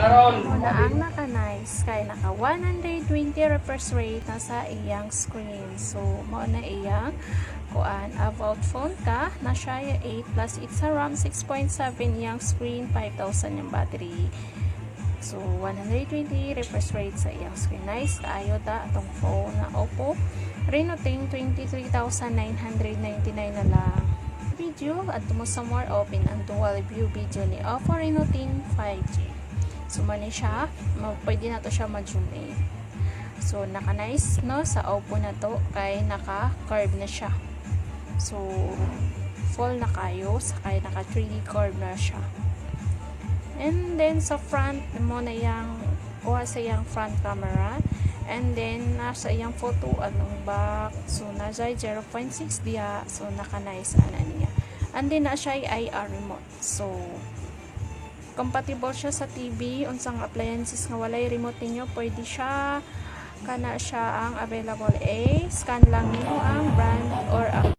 Muna ang naka-nice kay naka 120 refresh rate na sa iyang screen. So mo na iyang kuan about phone ka na siya 8 plus it's a RAM 6.7 iyang screen, 5,000 yung battery. So 120 refresh rate sa iyang screen. Nice kaayo ta atong phone na Oppo Reno 10 23,999 na lang. Video at mo sa more open ang dual view video ni Oppo Reno 10 5G. So mani siya, pwede na to siya ma-zoom in. So naka nice no sa Oppo na to kay naka curve na siya. So full na kayo sakay naka 3D curve na siya. And then sa front mo na yang kuha sa yang front camera. And then, nasa iyang photo, anong back. So, nasa 0.6 diya. So, naka-nice ana niya. And then, nasa IR remote. So, compatible siya sa TV. Unsang appliances nga walay remote ninyo, pwede siya. Kana siya ang available. Scan lang niyo ang brand or ang